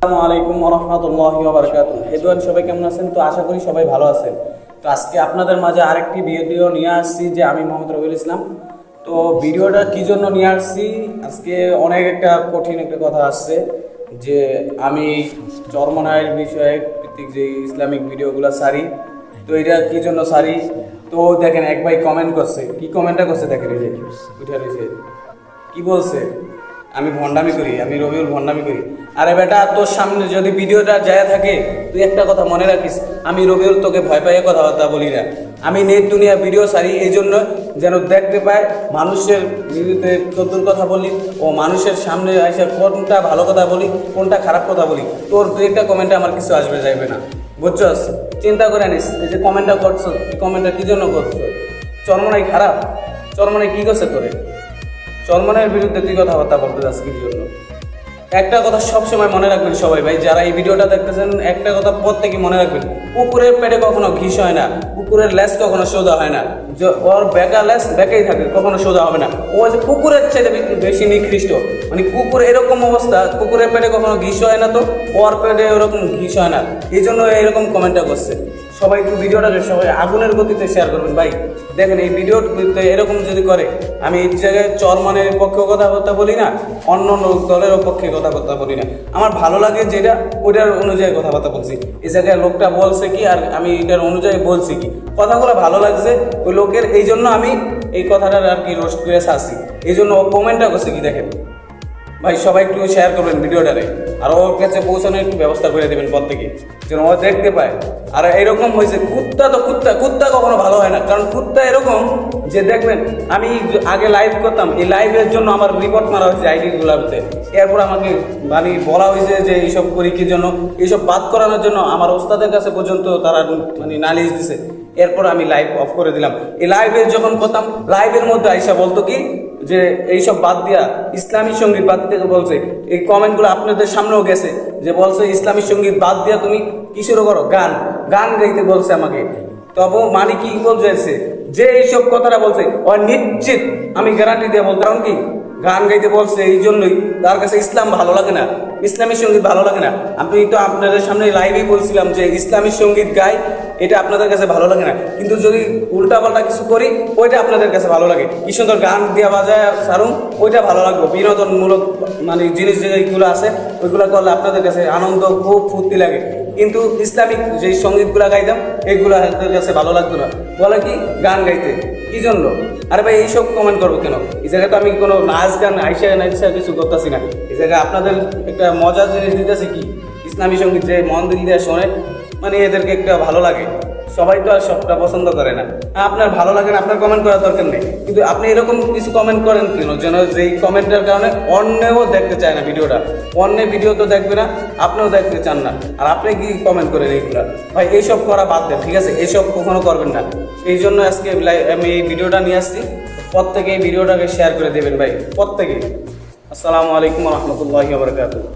আসসালামু আলাইকুম ওয়া রাহমাতুল্লাহি ওয়া বারাকাতুহু। এভরিওয়ান, সবাই কেমন আছেন? তো আশা করি সবাই ভালো আছেন। তো আজকে আপনাদের মাঝে আরেকটি ভিডিও নিয়ে আসছি যে আমি মোহাম্মদ রবিউল ইসলাম। তো ভিডিওটা কি জন্য নিয়ে আসছি, আজকে অনেক একটা কঠিন একটা কথা আসছে যে আমি চরমনায়ের বিষয়ে ভিত্তিক যে ইসলামিক ভিডিওগুলো সারি, তো এটা কি জন্য সারি। তো দেখেন এক ভাই কমেন্ট করছে, কি কমেন্টটা করছে দেখেন, এই যে উঠে রয়েছে, কি বলছে, আমি ভণ্ডামি করি, আমি রবিউল ভণ্ডামি করি। আরে বেটা, তোর সামনে যদি ভিডিওটা যায় থাকে, তুই একটা কথা মনে রাখিস, আমি রবিউল তোকে ভয় পাইয়ে কথাবার্তা বলি না। আমি নেট দুনিয়া ভিডিও সারি এই জন্য যেন দেখতে পায় মানুষের বিরুদ্ধে কতদূর কথা বলি ও মানুষের সামনে এসে কোনটা ভালো কথা বলি কোনটা খারাপ কথা বলি। তোর দু একটা কমেন্টে আমার কিছু আসবে যাইবে না, বুঝছস? চিন্তা করে নিস, এই যে কমেন্টটা করছো, এই কমেন্টটা কী জন্য করছো? চরমনাই খারাপ? চরমনাই কী করছে তোরে? চরমনের বিরুদ্ধে তুই কথাবার্তা বলতে যাস কি জন্য? একটা কথা সবসময় মনে রাখবেন সবাই ভাই, যারা এই ভিডিওটা দেখতেছেন, একটা কথা প্রত্যেকে মনে রাখবেন, কুকুরের পেটে কখনো ঘিস হয় না, কুকুরের লেজ কখনো সোজা হয় না। ওর বেকা লেজ বেঁকেই থাকে, কখনো সোজা হবে না। ও যে কুকুরের চেয়ে বেশি নিকৃষ্ট, মানে কুকুর এরকম অবস্থা, কুকুরের পেটে কখনো ঘিস হয় না, তো ওর পেটে ওরকম ঘিস হয় না, এই জন্য এরকম কমেন্টটা করছে। সবাই একটু ভিডিওটা সবাই আগুনের গতিতে শেয়ার করবেন ভাই। দেখেন এই ভিডিওতে এরকম যদি করে, আমি এই জায়গায় চরমানের পক্ষে কথাবার্তা বলি না, অন্য দলেরও পক্ষে কথাবার্তা বলি না। আমার ভালো লাগে যেটা, ওইটার অনুযায়ী কথাবার্তা বলছি। এই জায়গায় লোকটা বলছে কি আর আমি এটার অনুযায়ী বলছি কি, কথাগুলো ভালো লাগছে ওই লোকের, এই জন্য আমি এই কথাটার আর কি রোস্ট করে আসি, এই জন্য ও কমেন্টটা করছে কি দেখেন ভাই। সবাই একটু শেয়ার করবেন ভিডিওটারে, আর ওর কাছে পৌঁছানোর একটু ব্যবস্থা করে দেবেন প্রত্যেকে, যেন ও দেখতে পায়। আর এরকম হয়েছে, কুত্তা তো কুত্তা কখনো ভালো হয় না, কারণ কুত্তা এরকম যে দেখবেন, আমি আগে লাইভ করতাম, এই লাইভের জন্য আমার রিপোর্ট মারা হয়েছে আইডিগুলোতে। এরপর আমাকে মানে বলা হয়েছে যে এইসব করি কি জন্য, এইসব বাদ করানোর জন্য আমার ওস্তাদের কাছে পর্যন্ত তারা মানে নালিশ দিছে। এরপর আমি লাইভ অফ করে দিলাম। এই লাইভে যখন করতাম, লাইভের মধ্যে আইসা বলতো কি যে এইসব বাদ দিয়া ইসলামী সঙ্গীত বাদ দিতে বলছে। এই কমেন্টগুলো আপনাদের সামনেও গেছে, যে বলছে ইসলামী সঙ্গীত বাদ দিয়া তুমি কি শুরু করো, গান গাইতে বলছে আমাকে। তবে মানে কি বলছে যে এইসব কথাটা বলছে ও নিশ্চিত, আমি গ্যারান্টি দিয়ে বলতে, কারণ কি গান গাইতে বলছে এই জন্যই তার কাছে ইসলাম ভালো লাগে না, ইসলামী সঙ্গীত ভালো লাগে না। আমি তো আপনাদের সামনে লাইভেই বলছিলাম যে ইসলামী সঙ্গীত গাই, এটা আপনাদের কাছে ভালো লাগে না, কিন্তু যদি উল্টাপাল্টা কিছু করি ওইটা আপনাদের কাছে ভালো লাগে। কি সুন্দর গান দিয়া বাজায় সারুন, ওইটা ভালো লাগবে। বিনোদনমূলক মানে জিনিস যেগুলো আছে ওইগুলো করলে আপনাদের কাছে আনন্দ খুব ফুর্তি লাগে, কিন্তু ইসলামিক যে সঙ্গীতগুলো গাইতাম এগুলো আপনাদের কাছে ভালো লাগতো না। বলে কি গান গাইতে কি জন্য? আরে ভাই এইসব কমেন্ট করবো কেন? এই জায়গায় তো আমি কোনো নাচ গান আইসা কিছু করতেছি না। এই জায়গায় আপনাদের একটা মজার জিনিস দিতেছি কি, ইসলামী সঙ্গীত যে মন দিল দিয়ে শোনে, মানে এদেরকে একটা ভালো লাগে। সবাই তো আর সবটা পছন্দ করে না। আপনার ভালো লাগে না, আপনার কমেন্ট করার দরকার নেই, কিন্তু আপনি এরকম কিছু কমেন্ট করেন কেন, যেন যেই কমেন্টের কারণে অন্যেও দেখতে চায় না ভিডিওটা, অন্য ভিডিও তো দেখবে না, আপনিও দেখতে চান না, আর আপনি কি কমেন্ট করেন এইগুলা? ভাই এইসব করা বাদ দেন, ঠিক আছে? এইসব কখনো করবেন না। এই জন্য আজকে আমি এই ভিডিওটা নিয়ে আসছি। প্রত্যেকে এই ভিডিওটাকে শেয়ার করে দেবেন ভাই, প্রত্যেকে। আসসালামু আলাইকুম ওয়া রাহমাতুল্লাহি ওয়া বারাকাতুহু।